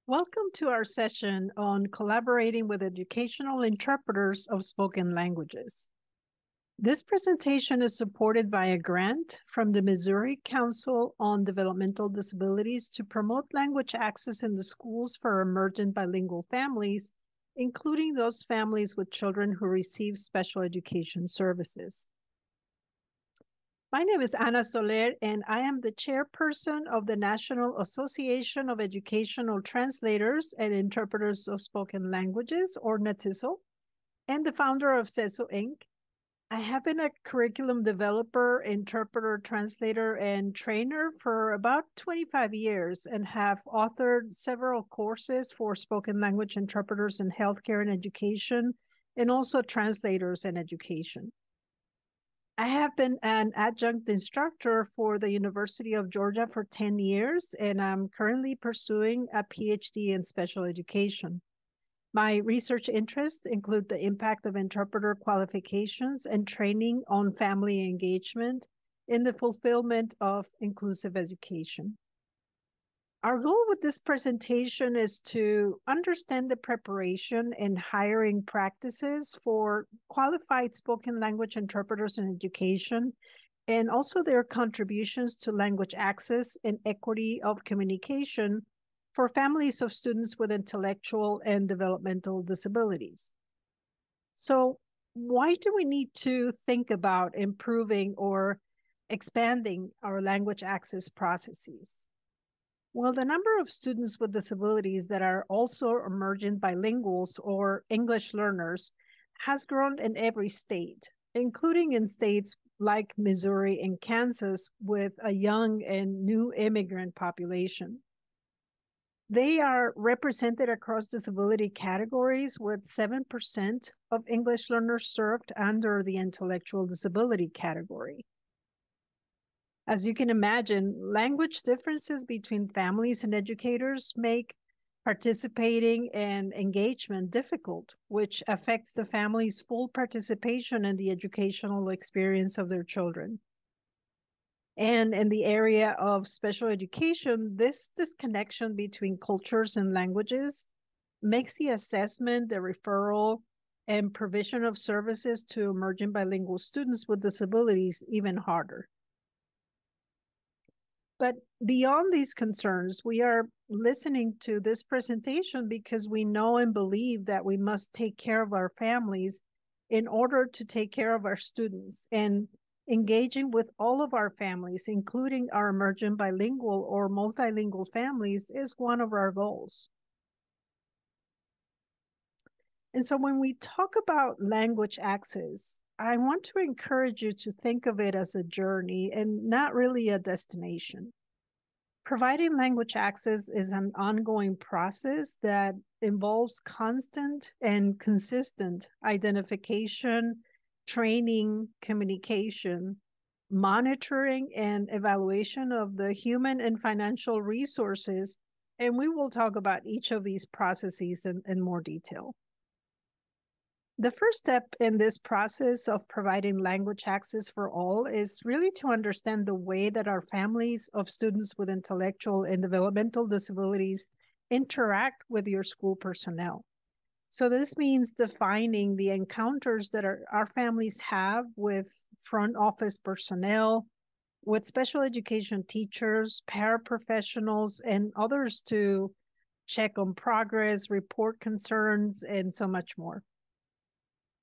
Welcome to our session on collaborating with educational interpreters of spoken languages. This presentation is supported by a grant from the Missouri Council on Developmental Disabilities to promote language access in the schools for emergent bilingual families, including those families with children who receive special education services. My name is Ana Soler, and I am the chairperson of the National Association of Educational Translators and Interpreters of Spoken Languages, or NAETISL, and the founder of CESO Inc. I have been a curriculum developer, interpreter, translator, and trainer for about 25 years and have authored several courses for spoken language interpreters in healthcare and education, and also translators in education. I have been an adjunct instructor for the University of Georgia for 10 years, and I'm currently pursuing a PhD in special education. My research interests include the impact of interpreter qualifications and training on family engagement in the fulfillment of inclusive education. Our goal with this presentation is to understand the preparation and hiring practices for qualified spoken language interpreters in education, and also their contributions to language access and equity of communication for families of students with intellectual and developmental disabilities. So, why do we need to think about improving or expanding our language access processes? Well, the number of students with disabilities that are also emergent bilinguals or English learners has grown in every state, including in states like Missouri and Kansas with a young and new immigrant population. They are represented across disability categories, with 7% of English learners served under the intellectual disability category. As you can imagine, language differences between families and educators make participating and engagement difficult, which affects the family's full participation in the educational experience of their children. And in the area of special education, this disconnection between cultures and languages makes the assessment, the referral, and provision of services to emerging bilingual students with disabilities even harder. But beyond these concerns, we are listening to this presentation because we know and believe that we must take care of our families in order to take care of our students. And engaging with all of our families, including our emergent bilingual or multilingual families, is one of our goals. And so when we talk about language access, I want to encourage you to think of it as a journey and not really a destination. Providing language access is an ongoing process that involves constant and consistent identification, training, communication, monitoring, and evaluation of the human and financial resources. And we will talk about each of these processes in more detail. The first step in this process of providing language access for all is really to understand the way that our families of students with intellectual and developmental disabilities interact with your school personnel. So this means defining the encounters that our families have with front office personnel, with special education teachers, paraprofessionals, and others to check on progress, report concerns, and so much more.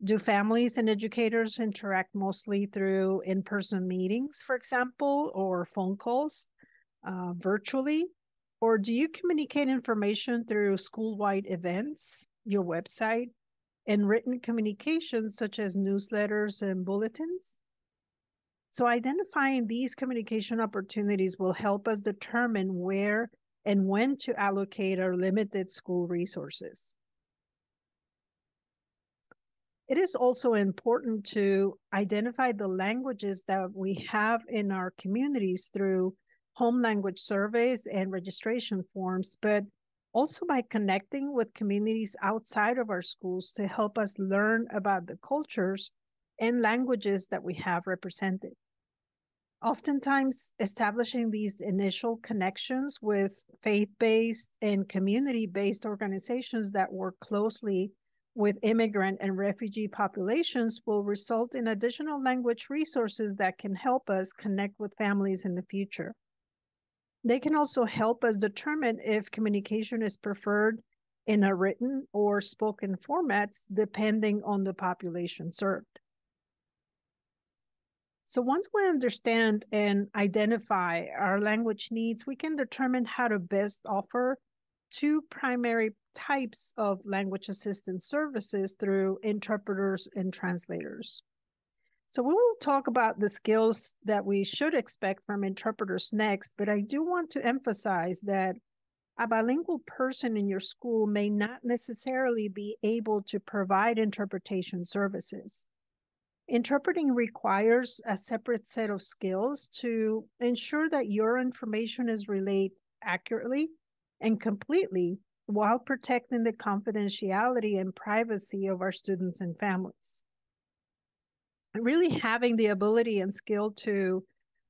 Do families and educators interact mostly through in-person meetings, for example, or phone calls, virtually? Or do you communicate information through school-wide events, your website, and written communications such as newsletters and bulletins? So identifying these communication opportunities will help us determine where and when to allocate our limited school resources. It is also important to identify the languages that we have in our communities through home language surveys and registration forms, but also by connecting with communities outside of our schools to help us learn about the cultures and languages that we have represented. Oftentimes, establishing these initial connections with faith-based and community-based organizations that work closely with immigrant and refugee populations will result in additional language resources that can help us connect with families in the future. They can also help us determine if communication is preferred in a written or spoken formats, depending on the population served. So once we understand and identify our language needs, we can determine how to best offer two primary types of language assistance services through interpreters and translators. So we will talk about the skills that we should expect from interpreters next, but I do want to emphasize that a bilingual person in your school may not necessarily be able to provide interpretation services. Interpreting requires a separate set of skills to ensure that your information is relayed accurately and completely while protecting the confidentiality and privacy of our students and families. Really having the ability and skill to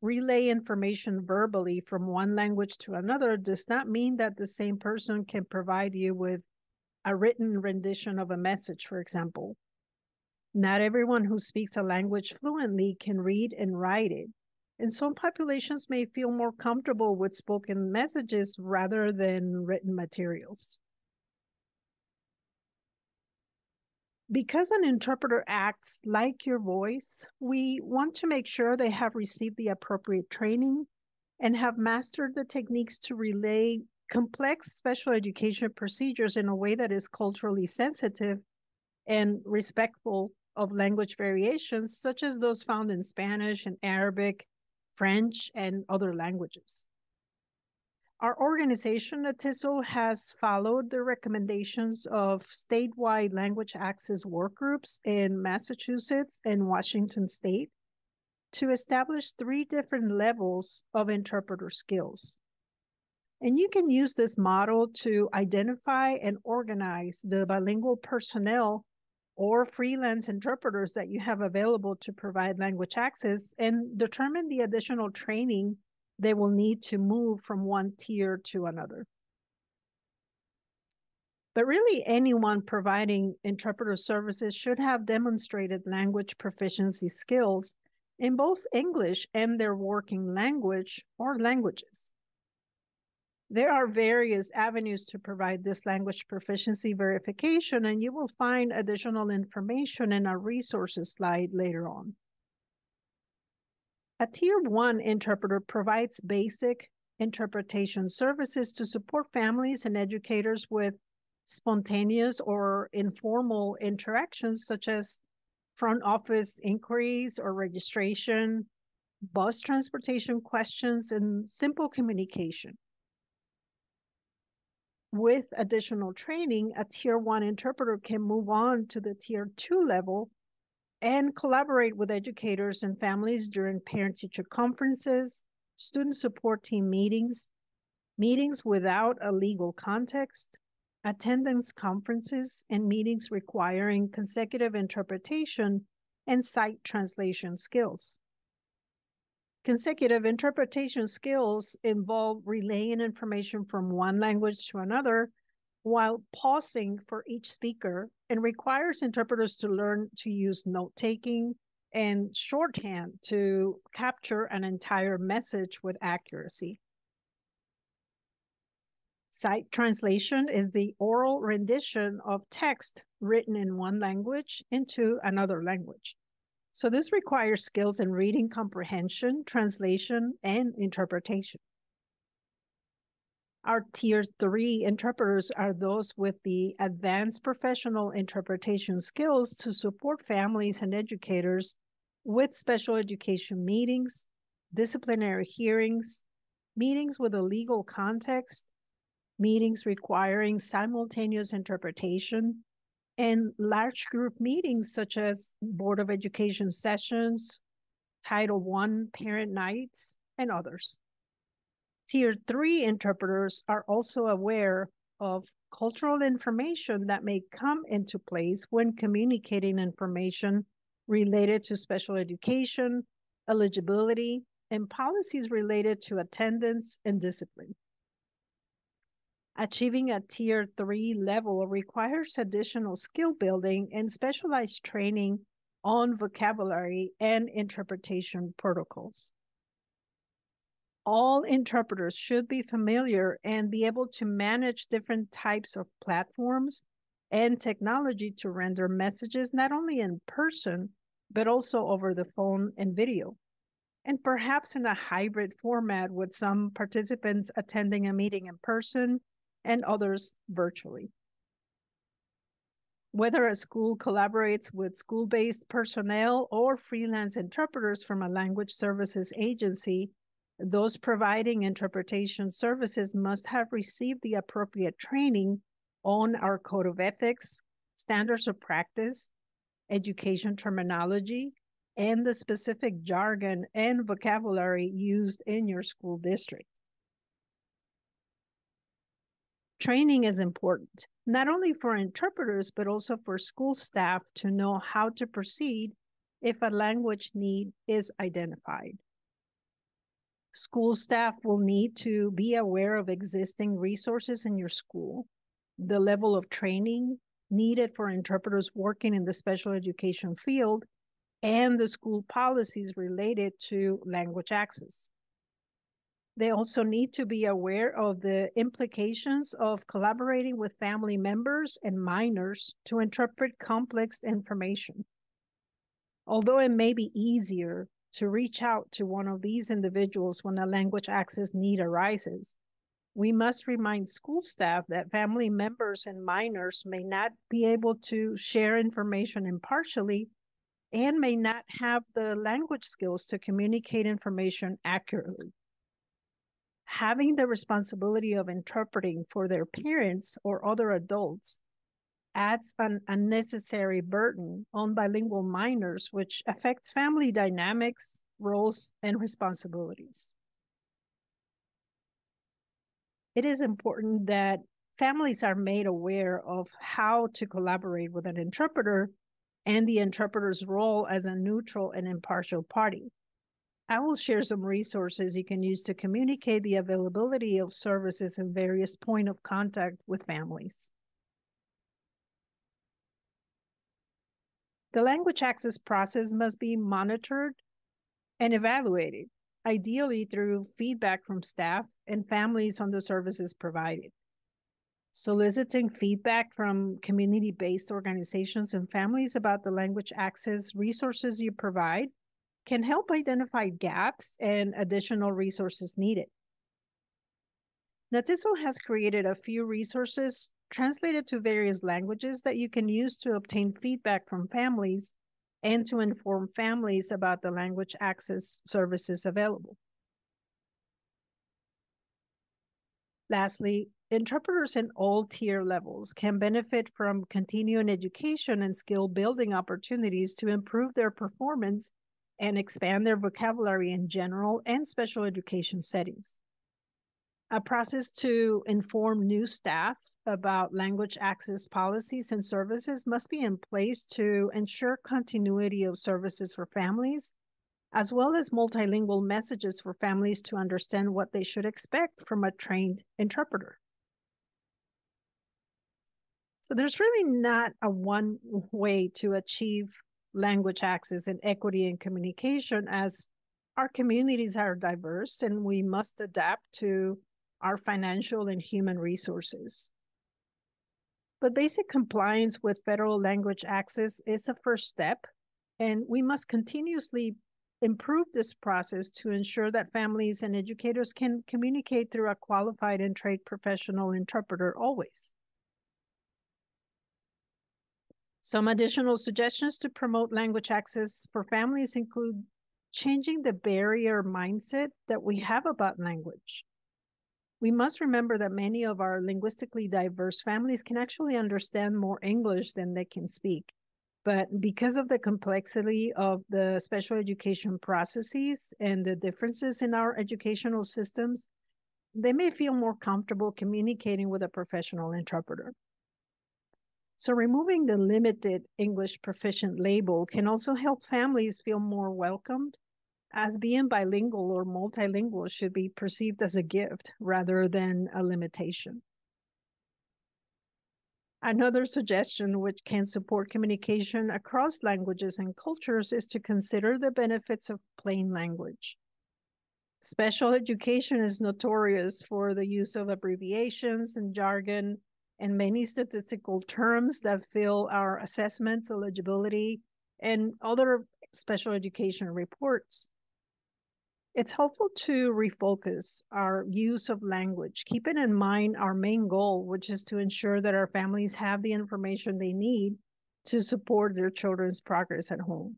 relay information verbally from one language to another does not mean that the same person can provide you with a written rendition of a message, for example. Not everyone who speaks a language fluently can read and write it, and some populations may feel more comfortable with spoken messages rather than written materials. Because an interpreter acts like your voice, we want to make sure they have received the appropriate training and have mastered the techniques to relay complex special education procedures in a way that is culturally sensitive and respectful of language variations, such as those found in Spanish and Arabic, French, and other languages. Our organization, NAETISL, has followed the recommendations of statewide language access work groups in Massachusetts and Washington State to establish 3 different levels of interpreter skills. And you can use this model to identify and organize the bilingual personnel or freelance interpreters that you have available to provide language access and determine the additional training they will need to move from one tier to another. But really, anyone providing interpreter services should have demonstrated language proficiency skills in both English and their working language or languages. There are various avenues to provide this language proficiency verification, and you will find additional information in our resources slide later on. A Tier 1 interpreter provides basic interpretation services to support families and educators with spontaneous or informal interactions, such as front office inquiries or registration, bus transportation questions, and simple communication. With additional training, a Tier 1 interpreter can move on to the Tier 2 level and collaborate with educators and families during parent-teacher conferences, student support team meetings, meetings without a legal context, attendance conferences, and meetings requiring consecutive interpretation and sight translation skills. Consecutive interpretation skills involve relaying information from one language to another while pausing for each speaker and requires interpreters to learn to use note-taking and shorthand to capture an entire message with accuracy. Sight translation is the oral rendition of text written in one language into another language. So this requires skills in reading comprehension, translation, and interpretation. Our Tier 3 interpreters are those with the advanced professional interpretation skills to support families and educators with special education meetings, disciplinary hearings, meetings with a legal context, meetings requiring simultaneous interpretation, and large group meetings such as Board of Education sessions, Title I parent nights, and others. Tier 3 interpreters are also aware of cultural information that may come into place when communicating information related to special education, eligibility, and policies related to attendance and discipline. Achieving a Tier 3 level requires additional skill building and specialized training on vocabulary and interpretation protocols. All interpreters should be familiar and be able to manage different types of platforms and technology to render messages not only in person, but also over the phone and video, and perhaps in a hybrid format with some participants attending a meeting in person and others virtually. Whether a school collaborates with school-based personnel or freelance interpreters from a language services agency, those providing interpretation services must have received the appropriate training on our code of ethics, standards of practice, education terminology, and the specific jargon and vocabulary used in your school district. Training is important, not only for interpreters, but also for school staff to know how to proceed if a language need is identified. School staff will need to be aware of existing resources in your school, the level of training needed for interpreters working in the special education field, and the school policies related to language access. They also need to be aware of the implications of collaborating with family members and minors to interpret complex information. Although it may be easier to reach out to one of these individuals when a language access need arises, we must remind school staff that family members and minors may not be able to share information impartially and may not have the language skills to communicate information accurately. Having the responsibility of interpreting for their parents or other adults adds an unnecessary burden on bilingual minors, which affects family dynamics, roles, and responsibilities. It is important that families are made aware of how to collaborate with an interpreter and the interpreter's role as a neutral and impartial party. I will share some resources you can use to communicate the availability of services and various points of contact with families. The language access process must be monitored and evaluated, ideally through feedback from staff and families on the services provided. Soliciting feedback from community-based organizations and families about the language access resources you provide can help identify gaps and additional resources needed. NAETISL has created a few resources translated to various languages that you can use to obtain feedback from families and to inform families about the language access services available. Lastly, interpreters in all tier levels can benefit from continuing education and skill building opportunities to improve their performance and expand their vocabulary in general and special education settings. A process to inform new staff about language access policies and services must be in place to ensure continuity of services for families, as well as multilingual messages for families to understand what they should expect from a trained interpreter. So there's really not a one way to achieve language access and equity in communication, as our communities are diverse and we must adapt to our financial and human resources. But basic compliance with federal language access is a first step, and we must continuously improve this process to ensure that families and educators can communicate through a qualified and trained professional interpreter always. Some additional suggestions to promote language access for families include changing the barrier mindset that we have about language. We must remember that many of our linguistically diverse families can actually understand more English than they can speak. But because of the complexity of the special education processes and the differences in our educational systems, they may feel more comfortable communicating with a professional interpreter. So removing the limited English proficient label can also help families feel more welcomed, as being bilingual or multilingual should be perceived as a gift rather than a limitation. Another suggestion which can support communication across languages and cultures is to consider the benefits of plain language. Special education is notorious for the use of abbreviations and jargon and many statistical terms that fill our assessments, eligibility, and other special education reports. It's helpful to refocus our use of language, keeping in mind our main goal, which is to ensure that our families have the information they need to support their children's progress at home.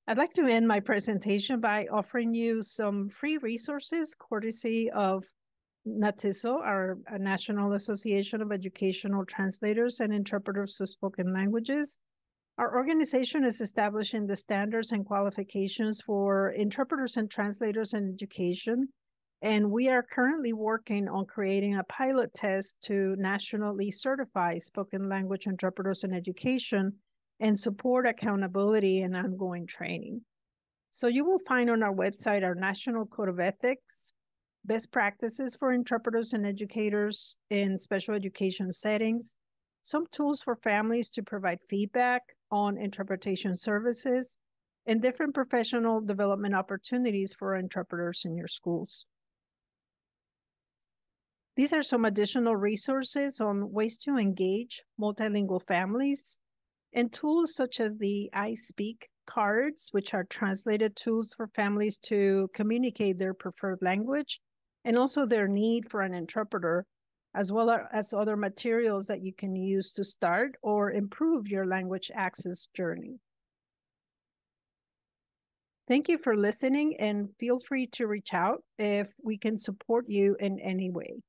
I'd like to end my presentation by offering you some free resources courtesy of NAETISL, our National Association of Educational Translators and Interpreters of Spoken Languages. Our organization is establishing the standards and qualifications for interpreters and translators in education, and we are currently working on creating a pilot test to nationally certify spoken language interpreters in education and support accountability and ongoing training. So you will find on our website our National Code of Ethics, best practices for interpreters and educators in special education settings, some tools for families to provide feedback on interpretation services, and different professional development opportunities for interpreters in your schools. These are some additional resources on ways to engage multilingual families and tools such as the I Speak cards, which are translated tools for families to communicate their preferred language and also their need for an interpreter, as well as other materials that you can use to start or improve your language access journey. Thank you for listening, and feel free to reach out if we can support you in any way.